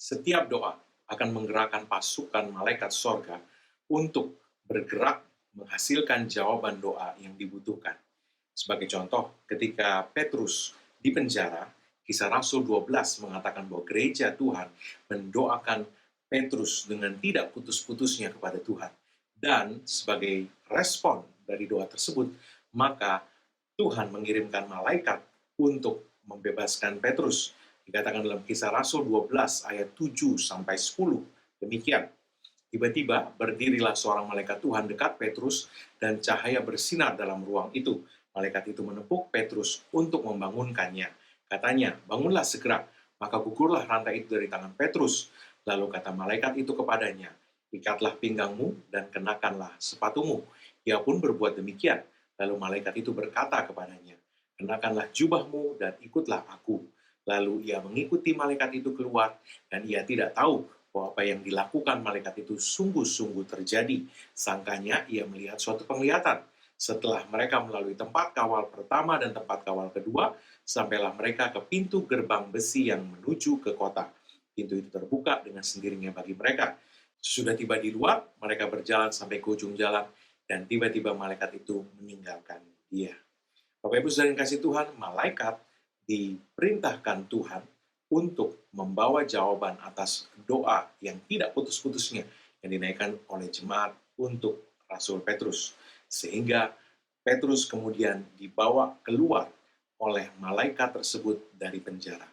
Setiap doa akan menggerakkan pasukan malaikat sorga untuk bergerak menghasilkan jawaban doa yang dibutuhkan. Sebagai contoh, ketika Petrus di penjara, Kisah Rasul 12 mengatakan bahwa gereja Tuhan mendoakan Petrus dengan tidak putus-putusnya kepada Tuhan. Dan sebagai respon dari doa tersebut, maka Tuhan mengirimkan malaikat untuk membebaskan Petrus. Dikatakan dalam Kisah Rasul 12 ayat 7 sampai 10. Demikian. Tiba-tiba berdirilah seorang malaikat Tuhan dekat Petrus dan cahaya bersinar dalam ruang itu. Malaikat itu menepuk Petrus untuk membangunkannya. Katanya, bangunlah segera, maka gugurlah rantai itu dari tangan Petrus. Lalu kata malaikat itu kepadanya, ikatlah pinggangmu dan kenakanlah sepatumu. Ia pun berbuat demikian. Lalu malaikat itu berkata kepadanya, kenakanlah jubahmu dan ikutlah aku. Lalu ia mengikuti malaikat itu keluar dan ia tidak tahu bahwa apa yang dilakukan malaikat itu sungguh-sungguh terjadi. Sangkanya ia melihat suatu penglihatan. Setelah mereka melalui tempat kawal pertama dan tempat kawal kedua, sampailah mereka ke pintu gerbang besi yang menuju ke kota. Pintu itu terbuka dengan sendirinya bagi mereka. Sesudah tiba di luar, mereka berjalan sampai ke ujung jalan, dan tiba-tiba malaikat itu meninggalkan dia. Bapak Ibu saudara yang kasih Tuhan, malaikat diperintahkan Tuhan untuk membawa jawaban atas doa yang tidak putus-putusnya yang dinaikkan oleh jemaat untuk Rasul Petrus. Sehingga Petrus kemudian dibawa keluar oleh malaikat tersebut dari penjara.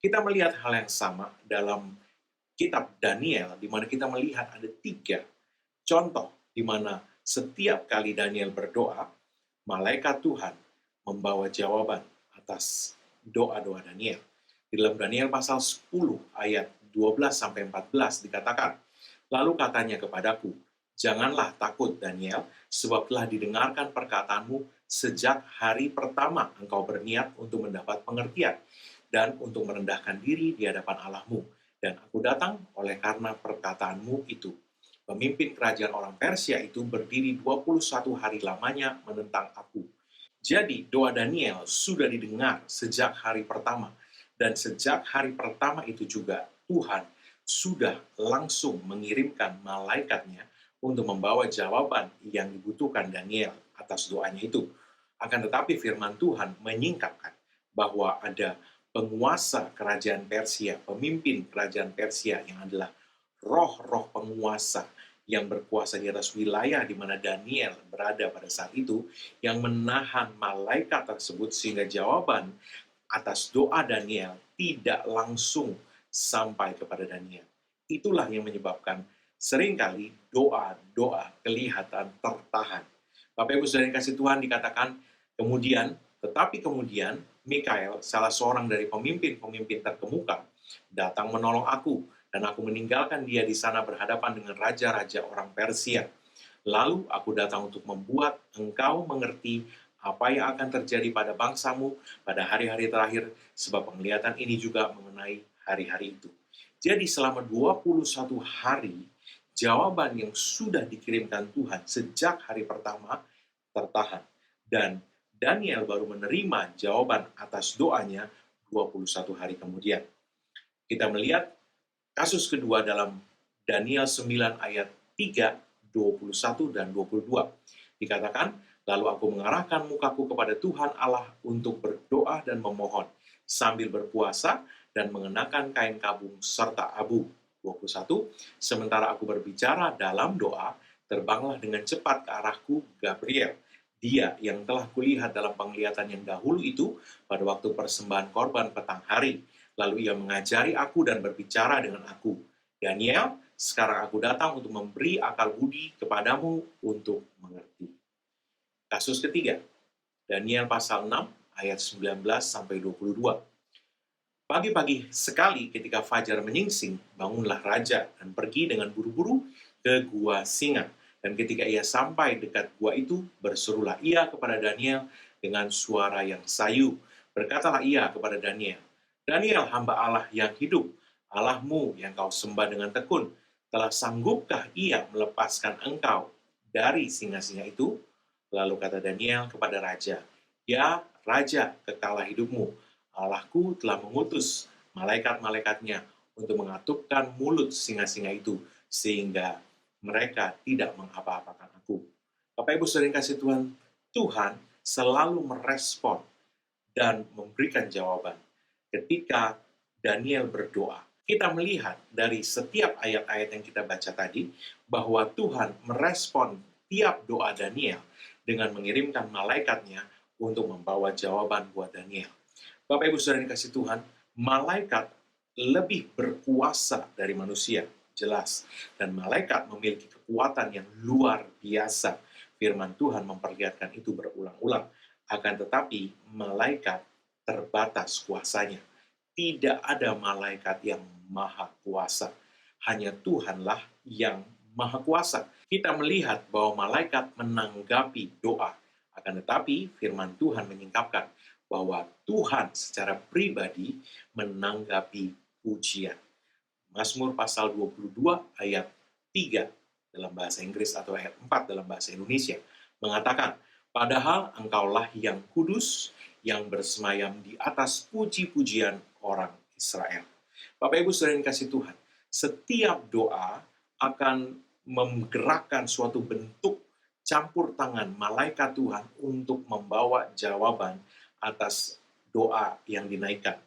Kita melihat hal yang sama dalam kitab Daniel, di mana kita melihat ada 3 contoh di mana setiap kali Daniel berdoa, malaikat Tuhan membawa jawaban atas doa-doa Daniel. Di dalam Daniel pasal 10 ayat 12-14 dikatakan, lalu katanya kepadaku, janganlah takut Daniel, sebab telah didengarkan perkataanmu sejak hari pertama engkau berniat untuk mendapat pengertian dan untuk merendahkan diri di hadapan Allahmu. Dan aku datang oleh karena perkataanmu itu. Pemimpin kerajaan orang Persia itu berdiri 21 hari lamanya menentang aku. Jadi doa Daniel sudah didengar sejak hari pertama. Dan sejak hari pertama itu juga Tuhan sudah langsung mengirimkan malaikatnya untuk membawa jawaban yang dibutuhkan Daniel atas doanya itu. Akan tetapi firman Tuhan menyingkapkan bahwa ada penguasa kerajaan Persia, pemimpin kerajaan Persia yang adalah roh-roh penguasa yang berkuasa di atas wilayah di mana Daniel berada pada saat itu, yang menahan malaikat tersebut sehingga jawaban atas doa Daniel tidak langsung sampai kepada Daniel. Itulah yang menyebabkan seringkali doa-doa kelihatan tertahan. Bapak Ibu saudara yang kasih Tuhan, dikatakan tetapi kemudian Mikael, salah seorang dari pemimpin-pemimpin terkemuka, datang menolong aku, dan aku meninggalkan dia di sana berhadapan dengan raja-raja orang Persia. Lalu aku datang untuk membuat engkau mengerti apa yang akan terjadi pada bangsamu pada hari-hari terakhir, sebab penglihatan ini juga mengenai hari-hari itu. Jadi selama 21 hari, jawaban yang sudah dikirimkan Tuhan sejak hari pertama tertahan. Dan Daniel baru menerima jawaban atas doanya 21 hari kemudian. Kita melihat kasus kedua dalam Daniel 9 ayat 3, 21 dan 22. Dikatakan, lalu aku mengarahkan mukaku kepada Tuhan Allah untuk berdoa dan memohon, sambil berpuasa dan mengenakan kain kabung serta abu. 21. Sementara aku berbicara dalam doa, terbanglah dengan cepat ke arahku Gabriel, dia yang telah kulihat dalam penglihatan yang dahulu itu pada waktu persembahan korban petang hari. Lalu ia mengajari aku dan berbicara dengan aku. Daniel, sekarang aku datang untuk memberi akal budi kepadamu untuk mengerti. Kasus ketiga, Daniel pasal 6 ayat 19-22. Pagi-pagi sekali ketika fajar menyingsing, bangunlah raja dan pergi dengan buru-buru ke gua singa. Dan ketika ia sampai dekat gua itu, berserulah ia kepada Daniel dengan suara yang sayu. Berkatalah ia kepada Daniel, Daniel, hamba Allah yang hidup, Allahmu yang kau sembah dengan tekun, telah sanggupkah ia melepaskan engkau dari singa-singa itu? Lalu kata Daniel kepada raja, ya raja, kekalah hidupmu, Allahku telah mengutus malaikat-malaikatnya untuk mengatupkan mulut singa-singa itu, sehingga mereka tidak mengapa-apakan aku. Bapak Ibu saudara yang kasih Tuhan, Tuhan selalu merespon dan memberikan jawaban ketika Daniel berdoa. Kita melihat dari setiap ayat-ayat yang kita baca tadi, bahwa Tuhan merespon tiap doa Daniel dengan mengirimkan malaikatnya untuk membawa jawaban buat Daniel. Bapak Ibu saudara yang kasih Tuhan, malaikat lebih berkuasa dari manusia, jelas. Dan malaikat memiliki kekuatan yang luar biasa. Firman Tuhan memperlihatkan itu berulang-ulang. Akan tetapi, malaikat terbatas kuasanya. Tidak ada malaikat yang maha kuasa. Hanya Tuhanlah yang maha kuasa. Kita melihat bahwa malaikat menanggapi doa. Akan tetapi, firman Tuhan menyingkapkan bahwa Tuhan secara pribadi menanggapi pujian. Mazmur pasal 22 ayat 3 dalam bahasa Inggris atau ayat 4 dalam bahasa Indonesia mengatakan, padahal engkaulah yang kudus, yang bersemayam di atas puji-pujian orang Israel. Bapak Ibu saudara yang kasih Tuhan, setiap doa akan menggerakkan suatu bentuk campur tangan malaikat Tuhan untuk membawa jawaban atas doa yang dinaikkan.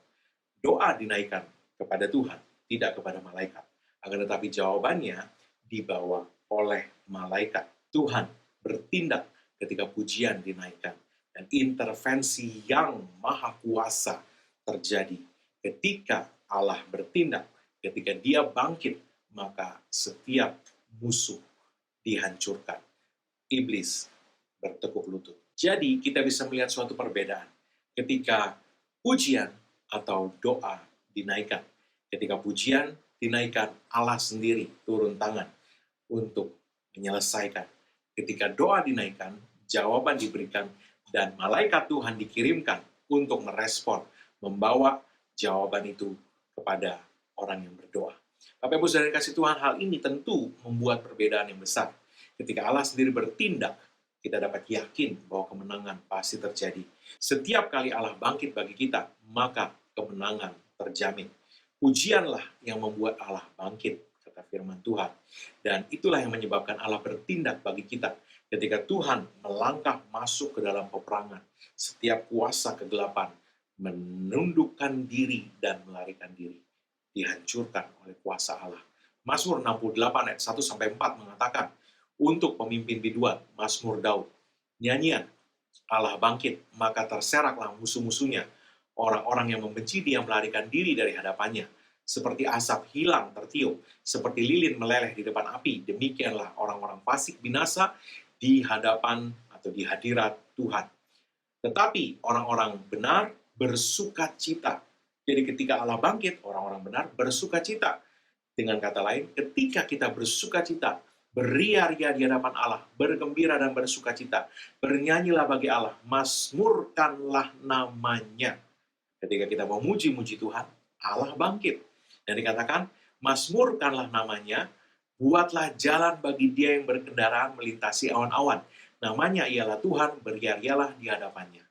Doa dinaikkan kepada Tuhan, tidak kepada malaikat. Akan tetapi jawabannya dibawa oleh malaikat. Tuhan bertindak ketika pujian dinaikkan. Dan intervensi yang maha kuasa terjadi ketika Allah bertindak, ketika Dia bangkit, maka setiap musuh dihancurkan. Iblis bertekuk lutut. Jadi kita bisa melihat suatu perbedaan ketika pujian atau doa dinaikkan. Ketika pujian dinaikkan, Allah sendiri turun tangan untuk menyelesaikan. Ketika doa dinaikkan, jawaban diberikan, dan malaikat Tuhan dikirimkan untuk merespon, membawa jawaban itu kepada orang yang berdoa. Bapak Ibu saudara kasih Tuhan, hal ini tentu membuat perbedaan yang besar. Ketika Allah sendiri bertindak, kita dapat yakin bahwa kemenangan pasti terjadi. Setiap kali Allah bangkit bagi kita, maka kemenangan terjamin. Pujianlah yang membuat Allah bangkit, kata firman Tuhan. Dan itulah yang menyebabkan Allah bertindak bagi kita. Ketika Tuhan melangkah masuk ke dalam peperangan, setiap kuasa kegelapan menundukkan diri dan melarikan diri, dihancurkan oleh kuasa Allah. Mazmur 68 ayat 1-4 mengatakan, untuk pemimpin biduan, Mazmur Daud, nyanyian, Allah bangkit, maka terseraklah musuh-musuhnya. Orang-orang yang membenci Dia melarikan diri dari hadapannya. Seperti asap hilang tertiup, seperti lilin meleleh di depan api, demikianlah orang-orang fasik binasa di hadapan atau di hadirat Tuhan. Tetapi orang-orang benar bersuka cita. Jadi ketika Allah bangkit, orang-orang benar bersuka cita. Dengan kata lain, ketika kita bersuka cita, beria-ria di hadapan Allah, bergembira dan bersuka cita, bernyanyilah bagi Allah, mazmurkanlah namanya. Ketika kita memuji-muji Tuhan, Allah bangkit. Dan dikatakan, mazmurkanlah namanya, buatlah jalan bagi Dia yang berkendaraan melintasi awan-awan. Namanya ialah Tuhan, beria-rialah di hadapannya.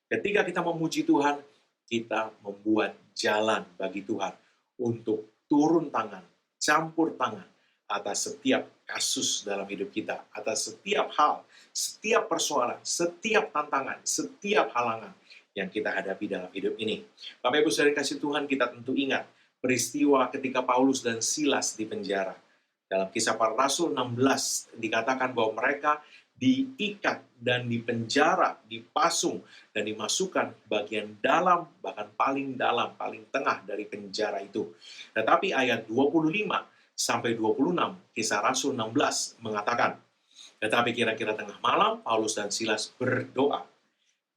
Ketika kita memuji Tuhan, kita membuat jalan bagi Tuhan untuk turun tangan, campur tangan atas setiap kasus dalam hidup kita, atas setiap hal, setiap persoalan, setiap tantangan, setiap halangan yang kita hadapi dalam hidup ini. Bapak Ibu saudara kasih Tuhan, kita tentu ingat peristiwa ketika Paulus dan Silas di penjara. Dalam Kisah Para Rasul 16 dikatakan bahwa mereka diikat dan dipenjara, dipasung, dan dimasukkan bagian dalam, bahkan paling dalam, paling tengah dari penjara itu. Tetapi ayat 25-26 Kisah Rasul 16 mengatakan, tetapi kira-kira tengah malam, Paulus dan Silas berdoa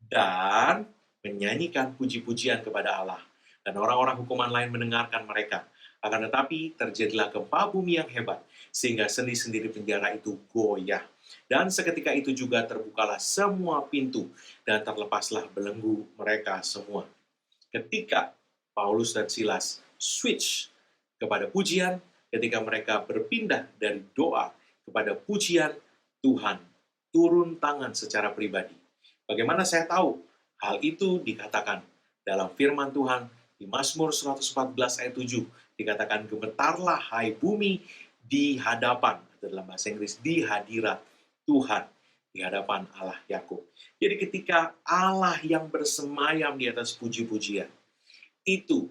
dan menyanyikan puji-pujian kepada Allah. Dan orang-orang hukuman lain mendengarkan mereka. Akan tetapi terjadilah gempa bumi yang hebat, sehingga sendi-sendi di penjara itu goyah. Dan seketika itu juga terbukalah semua pintu, dan terlepaslah belenggu mereka semua. Ketika Paulus dan Silas switch kepada pujian, ketika mereka berpindah dari doa kepada pujian, Tuhan turun tangan secara pribadi. Bagaimana saya tahu? Hal itu dikatakan dalam firman Tuhan di Mazmur 114 ayat 7, Dikatakan gemetarlah hai bumi di hadapan, atau dalam bahasa Inggris, di hadirat Tuhan, di hadapan Allah Yakub. Jadi ketika Allah yang bersemayam di atas puji-pujian, itu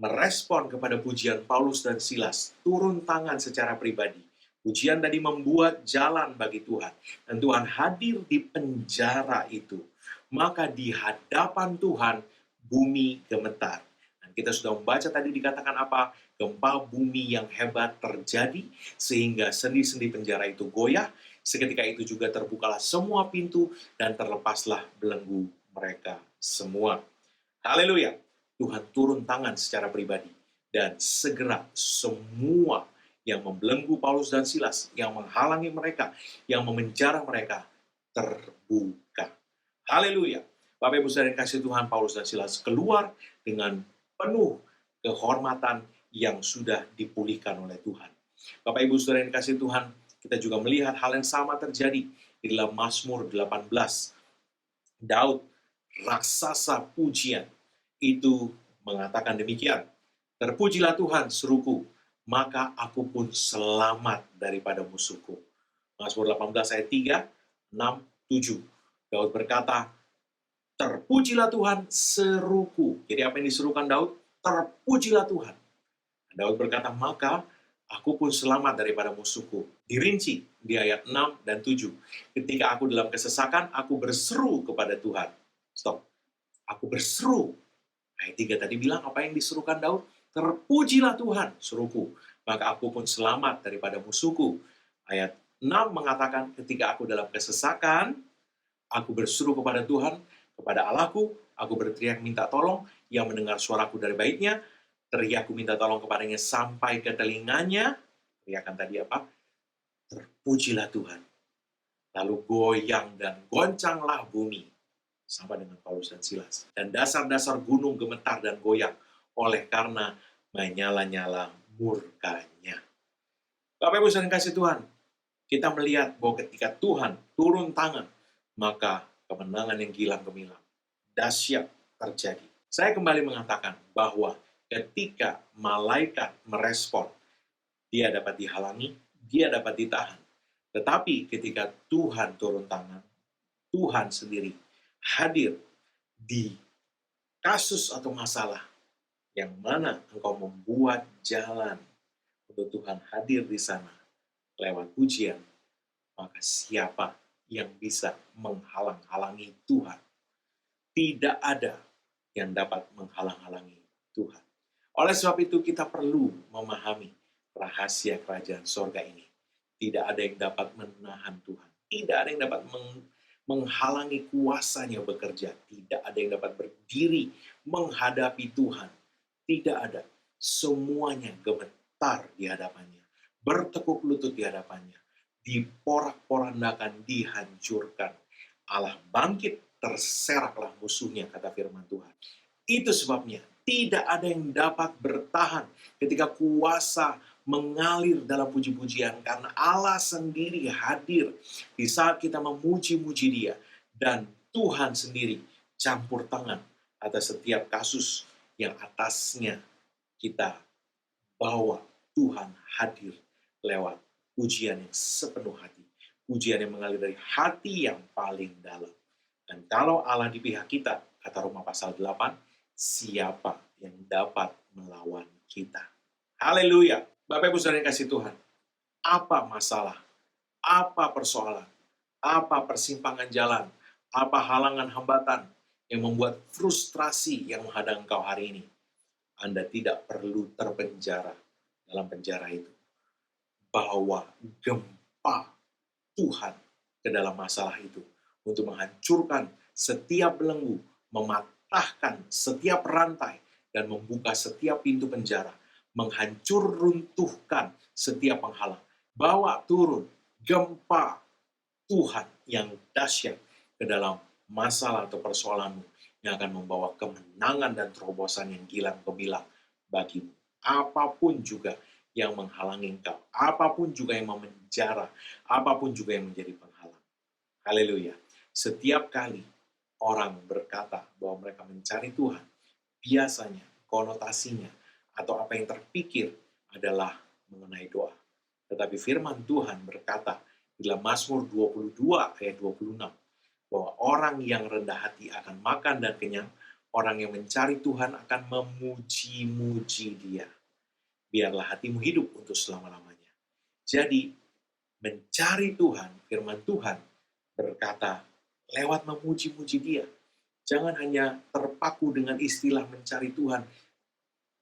merespon kepada pujian Paulus dan Silas, turun tangan secara pribadi. Pujian tadi membuat jalan bagi Tuhan. Dan Tuhan hadir di penjara itu. Maka di hadapan Tuhan, bumi gemetar. Dan kita sudah membaca tadi dikatakan apa? Gempa bumi yang hebat terjadi, sehingga sendi-sendi penjara itu goyah. Seketika itu juga terbukalah semua pintu, dan terlepaslah belenggu mereka semua. Haleluya! Tuhan turun tangan secara pribadi. Dan segera semua yang membelenggu Paulus dan Silas, yang menghalangi mereka, yang memenjara mereka, terbuka. Haleluya. Bapak Ibu Saudara yang kasih Tuhan, Paulus dan Silas keluar dengan penuh kehormatan yang sudah dipulihkan oleh Tuhan. Bapak Ibu Saudara yang kasih Tuhan, kita juga melihat hal yang sama terjadi di dalam Mazmur 18. Daud, raksasa pujian, itu mengatakan demikian, terpujilah Tuhan seruku, maka aku pun selamat daripada musuhku. Mazmur 18 ayat 3, 6, 7. Daud berkata, terpujilah Tuhan seruku. Jadi apa yang diserukan Daud? Terpujilah Tuhan. Daud berkata, maka aku pun selamat daripada musuhku. Dirinci di ayat 6 dan 7. Ketika aku dalam kesesakan, aku berseru kepada Tuhan. Stop. Aku berseru. Ayat 3 tadi bilang apa yang diserukan Daud? Terpujilah Tuhan, seruku. Maka aku pun selamat daripada musuhku. Ayat 6 mengatakan, ketika aku dalam kesesakan, aku berseru kepada Tuhan, kepada Allahku, aku berteriak minta tolong, yang mendengar suaraku dari baiknya, teriakku minta tolong kepadanya sampai ke telinganya. Teriakan tadi apa? Terpujilah Tuhan. Lalu goyang dan goncanglah bumi. Sama dengan Paulus dan Silas. Dan dasar-dasar gunung gemetar dan goyang oleh karena menyala-nyala murkanya. Bapak Ibu saudara kasih Tuhan, kita melihat bahwa ketika Tuhan turun tangan, maka kemenangan yang gilang gemilang, dahsyat terjadi. Saya kembali mengatakan bahwa ketika malaikat merespon, dia dapat dihalangi, dia dapat ditahan. Tetapi ketika Tuhan turun tangan, Tuhan sendiri hadir di kasus atau masalah yang mana engkau membuat jalan untuk Tuhan hadir di sana lewat pujian, maka siapa yang bisa menghalang-halangi Tuhan? Tidak ada yang dapat menghalang-halangi Tuhan. Oleh sebab itu kita perlu memahami rahasia kerajaan sorga ini. Tidak ada yang dapat menahan Tuhan. Tidak ada yang dapat menghalangi kuasanya bekerja. Tidak ada yang dapat berdiri menghadapi Tuhan. Tidak ada. Semuanya gemetar di hadapannya. Bertekuk lutut di hadapannya. Diporak-porandakan, dihancurkan. Allah bangkit, terseraklah musuhnya, kata firman Tuhan. Itu sebabnya tidak ada yang dapat bertahan ketika kuasa mengalir dalam puji-pujian, karena Allah sendiri hadir di saat kita memuji-muji Dia, dan Tuhan sendiri campur tangan atas setiap kasus yang atasnya kita bawa Tuhan hadir lewat pujian yang sepenuh hati, pujian yang mengalir dari hati yang paling dalam. Dan kalau Allah di pihak kita, kata Roma pasal 8, siapa yang dapat melawan kita? Haleluya. Bapak Ibu Saudara yang kasih Tuhan, apa masalah, apa persoalan, apa persimpangan jalan, apa halangan hambatan yang membuat frustrasi yang menghadang engkau hari ini? Anda tidak perlu terpenjara dalam penjara itu. Bawa gempa Tuhan ke dalam masalah itu untuk menghancurkan setiap belenggu, mematahkan setiap rantai, dan membuka setiap pintu penjara, menghancur runtuhkan setiap penghalang. Bawa turun gempa Tuhan yang dahsyat ke dalam masalah atau persoalanmu, yang akan membawa kemenangan dan terobosan yang gilang gemilang bagimu. Apapun juga yang menghalangi engkau, apapun juga yang memenjara, apapun juga yang menjadi penghalang. Haleluya. Setiap kali orang berkata bahwa mereka mencari Tuhan, biasanya konotasinya atau apa yang terpikir adalah mengenai doa. Tetapi firman Tuhan berkata di dalam Mazmur 22 ayat 26, bahwa orang yang rendah hati akan makan dan kenyang, orang yang mencari Tuhan akan memuji-muji Dia. Biarlah hatimu hidup untuk selama-lamanya. Jadi, mencari Tuhan, firman Tuhan berkata lewat memuji-muji Dia. Jangan hanya terpaku dengan istilah mencari Tuhan,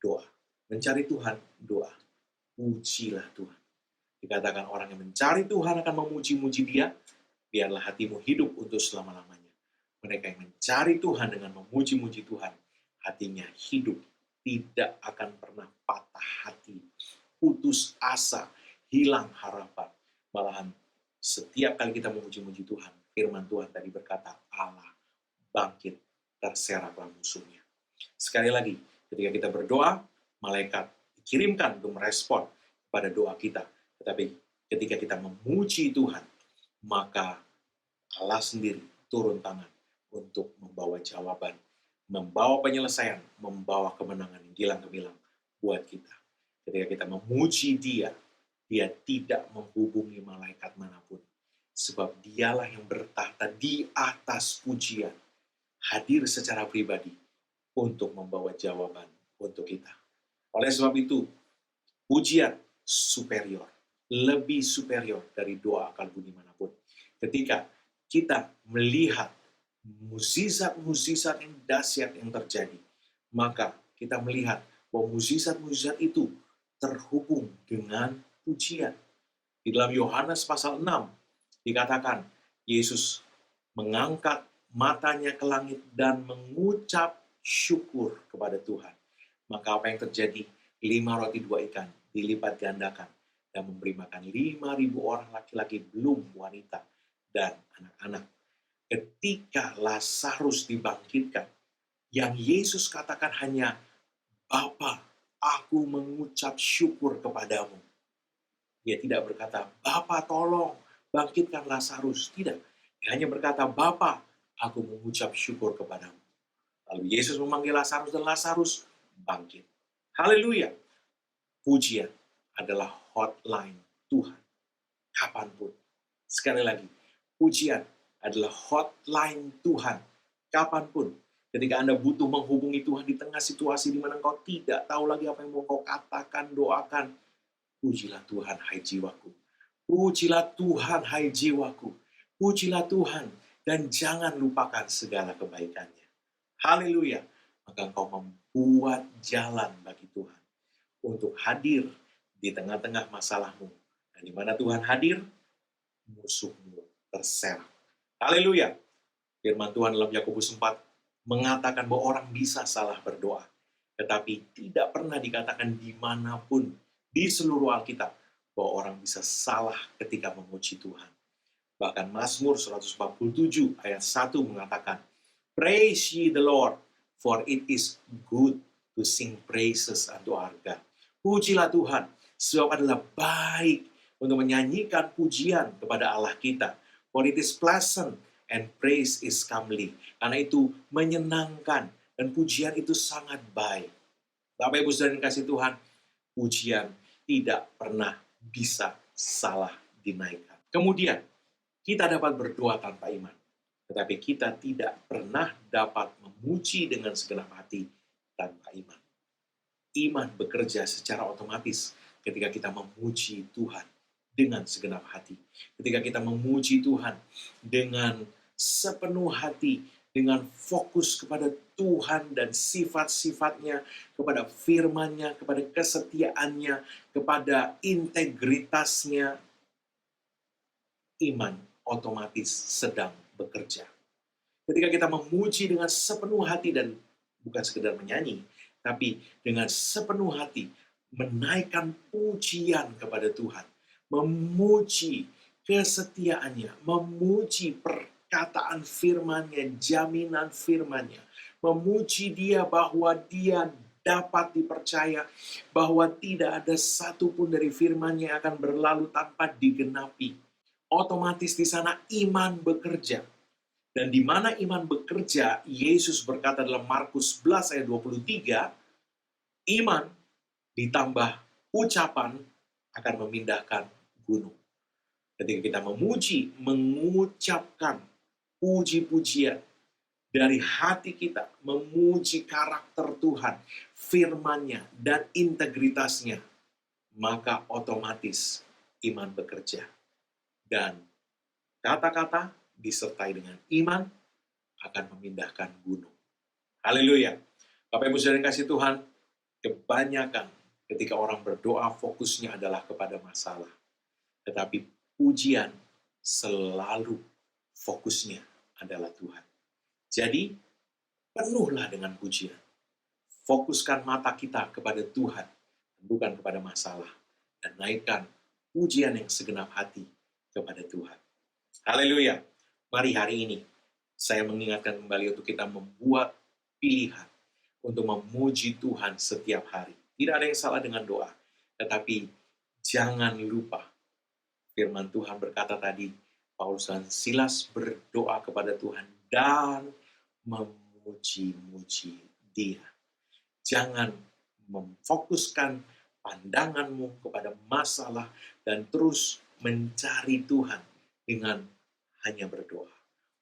doa. Mencari Tuhan, doa. Pujilah Tuhan. Dikatakan orang yang mencari Tuhan akan memuji-muji Dia, biarlah hatimu hidup untuk selama-lamanya. Mereka yang mencari Tuhan dengan memuji-muji Tuhan, hatinya hidup, tidak akan pernah patah hati, putus asa, hilang harapan. Malahan setiap kali kita memuji-muji Tuhan, firman Tuhan tadi berkata, Allah bangkit, terseraklah musuhnya. Sekali lagi, ketika kita berdoa, malaikat dikirimkan untuk merespon pada doa kita. Tetapi ketika kita memuji Tuhan, maka Allah sendiri turun tangan untuk membawa jawaban, membawa penyelesaian, membawa kemenangan yang gilang gemilang buat kita. Ketika kita memuji Dia, Dia tidak menghubungi malaikat manapun. Sebab Dialah yang bertahta di atas pujian, hadir secara pribadi untuk membawa jawaban untuk kita. Oleh sebab itu, pujian superior, lebih superior dari doa akal budi manapun. Ketika kita melihat mukjizat-mukjizat yang dahsyat yang terjadi, maka kita melihat bahwa mukjizat-mukjizat itu terhubung dengan pujian. Di dalam Yohanes pasal 6 dikatakan Yesus mengangkat matanya ke langit dan mengucap syukur kepada Tuhan. Maka apa yang terjadi? 5 roti 2 ikan dilipat gandakan dan memberi makan 5.000 orang laki-laki belum wanita dan anak-anak. Ketika Lazarus dibangkitkan, yang Yesus katakan hanya, Bapa, aku mengucap syukur kepadamu. Dia tidak berkata, Bapa tolong bangkitkan Lazarus. Tidak. Dia hanya berkata, Bapa, aku mengucap syukur kepadamu. Lalu Yesus memanggil Lazarus dan Lazarus bangkit. Haleluya. Pujian adalah hotline Tuhan. Kapanpun. Sekali lagi, pujian adalah hotline Tuhan. Kapanpun. Ketika Anda butuh menghubungi Tuhan di tengah situasi di mana engkau tidak tahu lagi apa yang mau engkau katakan, doakan. Pujilah Tuhan, hai jiwaku. Pujilah Tuhan, hai jiwaku. Pujilah Tuhan dan jangan lupakan segala kebaikannya. Haleluya. Maka engkau membuat jalan bagi Tuhan untuk hadir di tengah-tengah masalahmu. Dan di mana Tuhan hadir, musuhmu terserak. Haleluya. Firman Tuhan dalam Yakobus 4 mengatakan bahwa orang bisa salah berdoa. Tetapi tidak pernah dikatakan dimanapun di seluruh Alkitab bahwa orang bisa salah ketika memuji Tuhan. Bahkan Mazmur 147 ayat 1 mengatakan, Praise ye the Lord, for it is good to sing praises unto our God. Pujilah Tuhan, sebab adalah baik untuk menyanyikan pujian kepada Allah kita. For it is pleasant and praise is comely. Karena itu menyenangkan dan pujian itu sangat baik. Bapak Ibu Saudara yang kasih Tuhan, pujian tidak pernah bisa salah dinaikkan. Kemudian, kita dapat berdoa tanpa iman. Tetapi kita tidak pernah dapat memuji dengan segenap hati tanpa iman. Iman bekerja secara otomatis ketika kita memuji Tuhan dengan segenap hati. Ketika kita memuji Tuhan dengan sepenuh hati, dengan fokus kepada Tuhan dan sifat-sifatnya, kepada firman-Nya, kepada kesetiaannya, kepada integritasnya, iman otomatis sedang bekerja. Ketika kita memuji dengan sepenuh hati dan bukan sekedar menyanyi, tapi dengan sepenuh hati menaikkan pujian kepada Tuhan, memuji kesetiaannya, memuji perkataan firman-Nya, jaminan firman-Nya, memuji Dia bahwa Dia dapat dipercaya, bahwa tidak ada satupun dari firman-Nya yang akan berlalu tanpa digenapi. Otomatis di sana iman bekerja. Dan di mana iman bekerja, Yesus berkata dalam Markus 11 ayat 23, iman ditambah ucapan akan memindahkan gunung. Ketika kita memuji, mengucapkan puji-pujian dari hati kita, memuji karakter Tuhan, firman-Nya, dan integritasnya, maka otomatis iman bekerja. Dan kata-kata disertai dengan iman akan memindahkan gunung. Haleluya. Bapak Ibu Saudara yang kasih Tuhan, kebanyakan ketika orang berdoa fokusnya adalah kepada masalah. Tetapi pujian selalu fokusnya adalah Tuhan. Jadi, penuhlah dengan pujian. Fokuskan mata kita kepada Tuhan, bukan kepada masalah. Dan naikkan pujian yang segenap hati kepada Tuhan. Haleluya. Mari hari ini, saya mengingatkan kembali untuk kita membuat pilihan untuk memuji Tuhan setiap hari. Tidak ada yang salah dengan doa. Tetapi jangan lupa, firman Tuhan berkata tadi, Paulus dan Silas berdoa kepada Tuhan dan memuji-muji Dia. Jangan memfokuskan pandanganmu kepada masalah dan terus mencari Tuhan dengan hanya berdoa.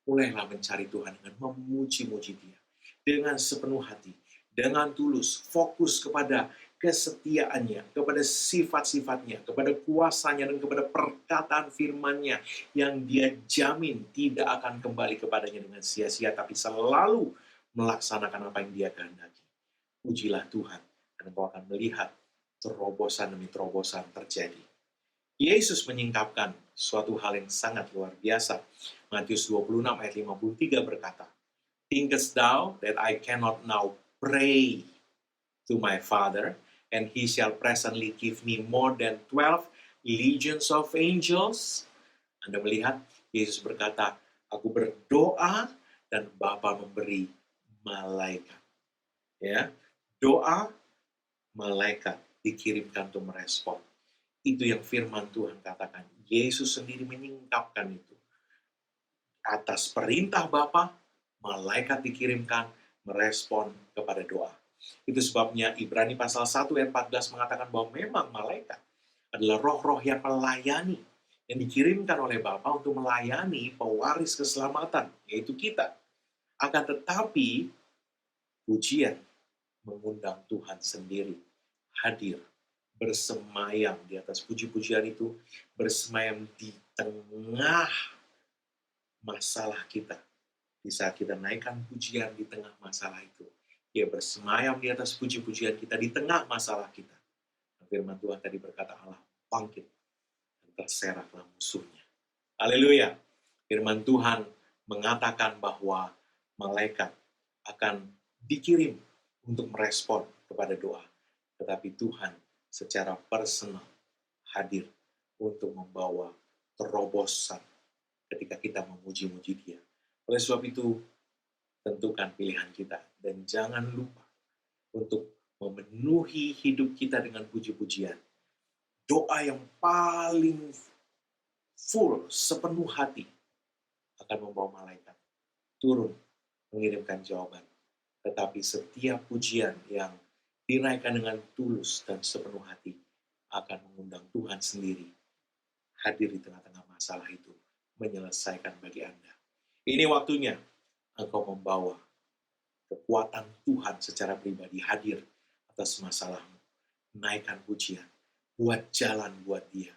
Mulailah mencari Tuhan dengan memuji-muji Dia. Dengan sepenuh hati, dengan tulus, fokus kepada kesetiaannya, kepada sifat-sifatnya, kepada kuasanya, dan kepada perkataan firman-Nya yang Dia jamin tidak akan kembali kepadanya dengan sia-sia, tapi selalu melaksanakan apa yang Dia kehendaki. Pujilah Tuhan, dan engkau akan melihat terobosan demi terobosan terjadi. Yesus menyingkapkan suatu hal yang sangat luar biasa. Matius 26 ayat 53 berkata, "Thinkest thou that I cannot now pray to my Father, and he shall presently give me more than 12 legions of angels?" Anda melihat, Yesus berkata, "Aku berdoa dan Bapa memberi malaikat." Ya, doa malaikat dikirimkan untuk merespon. Itu yang firman Tuhan katakan. Yesus sendiri menyingkapkan itu. Atas perintah Bapa, malaikat dikirimkan merespon kepada doa. Itu sebabnya Ibrani pasal 1 ayat 14 mengatakan bahwa memang malaikat adalah roh-roh yang melayani, yang dikirimkan oleh Bapa untuk melayani pewaris keselamatan, yaitu kita. Akan tetapi, pujian mengundang Tuhan sendiri hadir, bersemayam di atas puji-pujian itu, bersemayam di tengah masalah kita. Di saat kita naikkan pujian di tengah masalah itu, Dia bersemayam di atas puji-pujian kita di tengah masalah kita. Firman Tuhan tadi berkata, Allah bangkit dan terseraklah musuhnya. Haleluya. Firman Tuhan mengatakan bahwa malaikat akan dikirim untuk merespon kepada doa. Tetapi Tuhan secara personal hadir untuk membawa terobosan ketika kita memuji-muji Dia. Oleh sebab itu, tentukan pilihan kita. Dan jangan lupa untuk memenuhi hidup kita dengan puji-pujian. Doa yang paling full, sepenuh hati, akan membawa malaikat turun mengirimkan jawaban. Tetapi setiap pujian yang dinaikkan dengan tulus dan sepenuh hati akan mengundang Tuhan sendiri hadir di tengah-tengah masalah itu, menyelesaikan bagi Anda. Ini waktunya engkau membawa kekuatan Tuhan secara pribadi hadir atas masalahmu. Naikkan pujian, buat jalan buat Dia,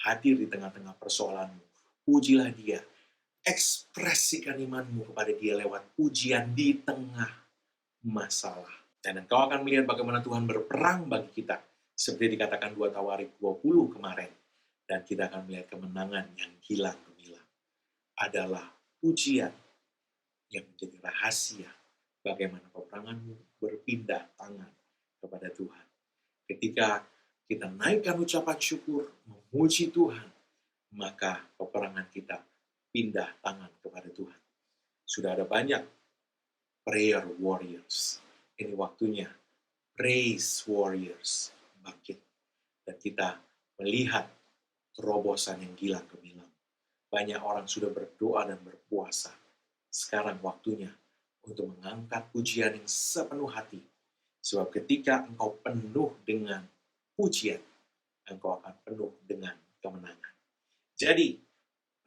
hadir di tengah-tengah persoalanmu. Pujilah Dia, ekspresikan imanmu kepada Dia lewat pujian di tengah masalah. Dan engkau akan melihat bagaimana Tuhan berperang bagi kita. Seperti dikatakan 2 Tawarik 20 kemarin. Dan kita akan melihat kemenangan yang gilang gemilang. Adalah pujian yang menjadi rahasia bagaimana peperanganmu berpindah tangan kepada Tuhan. Ketika kita naikkan ucapan syukur, memuji Tuhan, maka peperangan kita pindah tangan kepada Tuhan. Sudah ada banyak prayer warriors. Ini waktunya praise warriors bangkit. Dan kita melihat terobosan yang gilang gemilang. Banyak orang sudah berdoa dan berpuasa. Sekarang waktunya untuk mengangkat pujian yang sepenuh hati. Sebab ketika engkau penuh dengan pujian, engkau akan penuh dengan kemenangan. Jadi,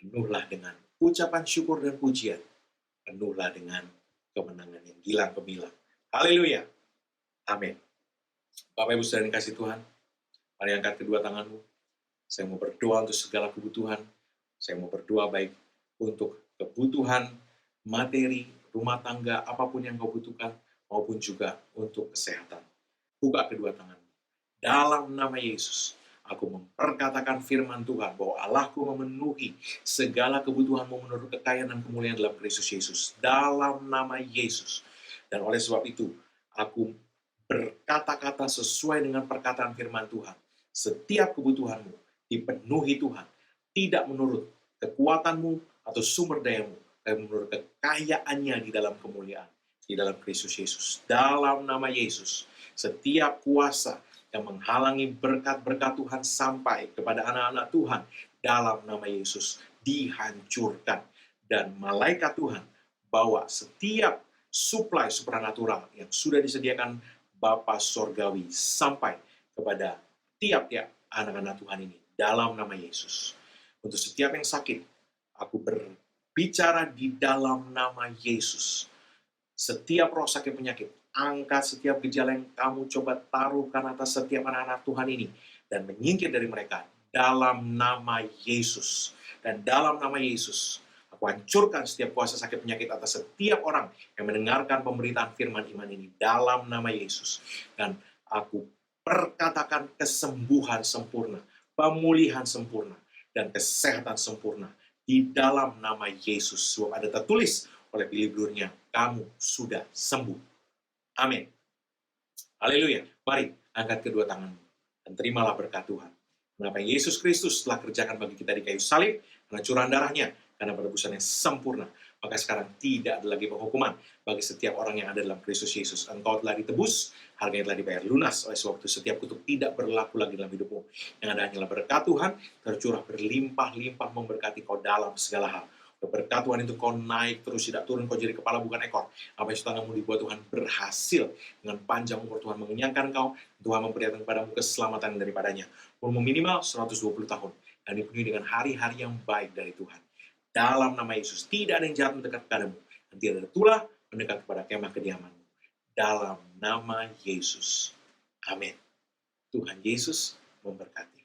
penuhlah dengan ucapan syukur dan pujian, penuhlah dengan kemenangan yang gilang gemilang. Haleluya. Amin. Bapak Ibu saudara yang kasih Tuhan, mari angkat kedua tanganmu. Saya mau berdoa untuk segala kebutuhan. Saya mau berdoa baik untuk kebutuhan materi, rumah tangga, apapun yang kau butuhkan, maupun juga untuk kesehatan. Buka kedua tanganmu. Dalam nama Yesus, aku memperkatakan firman Tuhan bahwa Allahku memenuhi segala kebutuhanmu menurut kekayaan dan kemuliaan dalam Kristus Yesus. Dalam nama Yesus. Dan oleh sebab itu, aku berkata-kata sesuai dengan perkataan firman Tuhan. Setiap kebutuhanmu dipenuhi Tuhan. Tidak menurut kekuatanmu atau sumber dayamu, tapi menurut kekayaannya di dalam kemuliaan. Di dalam Kristus Yesus. Dalam nama Yesus. Setiap kuasa yang menghalangi berkat-berkat Tuhan sampai kepada anak-anak Tuhan dalam nama Yesus dihancurkan. Dan malaikat Tuhan bawa setiap suplai supranatural yang sudah disediakan Bapa Sorgawi sampai kepada tiap-tiap anak-anak Tuhan ini dalam nama Yesus. Untuk setiap yang sakit, aku berbicara di dalam nama Yesus. Setiap roh sakit penyakit, angkat setiap gejala yang kamu coba taruhkan atas setiap anak-anak Tuhan ini dan menyingkir dari mereka dalam nama Yesus. Dan dalam nama Yesus, aku hancurkan setiap kuasa sakit penyakit atas setiap orang yang mendengarkan pemberitaan firman iman ini dalam nama Yesus. Dan aku perkatakan kesembuhan sempurna, pemulihan sempurna, dan kesehatan sempurna di dalam nama Yesus. Sebab ada tertulis oleh pilih-pilihnya, kamu sudah sembuh. Amin. Haleluya. Mari angkat kedua tanganmu dan terimalah berkat Tuhan. Kenapa Yesus Kristus telah kerjakan bagi kita di kayu salib, karena curahan darahnya, karena penebusan yang sempurna, maka sekarang tidak ada lagi penghukuman bagi setiap orang yang ada dalam Kristus Yesus. Engkau telah ditebus, harganya telah dibayar lunas, oleh sebab itu setiap kutuk tidak berlaku lagi dalam hidupmu. Yang ada hanyalah berkat Tuhan, tercurah berlimpah-limpah memberkati kau dalam segala hal. Berkat Tuhan itu kau naik terus, tidak turun, kau jadi kepala bukan ekor. Apa yang tanganmu dibuat Tuhan berhasil. Dengan panjang umur Tuhan mengenyangkan kau, Tuhan memperlihatkan kepadamu keselamatan daripadanya. Umurmu minimal 120 tahun, dan dipenuhi dengan hari-hari yang baik dari Tuhan. Dalam nama Yesus, tidak ada yang jahat mendekat kepadamu, dan tidak ada tulah mendekat kepada kemah kediamanmu. Dalam nama Yesus. Amin. Tuhan Yesus memberkati.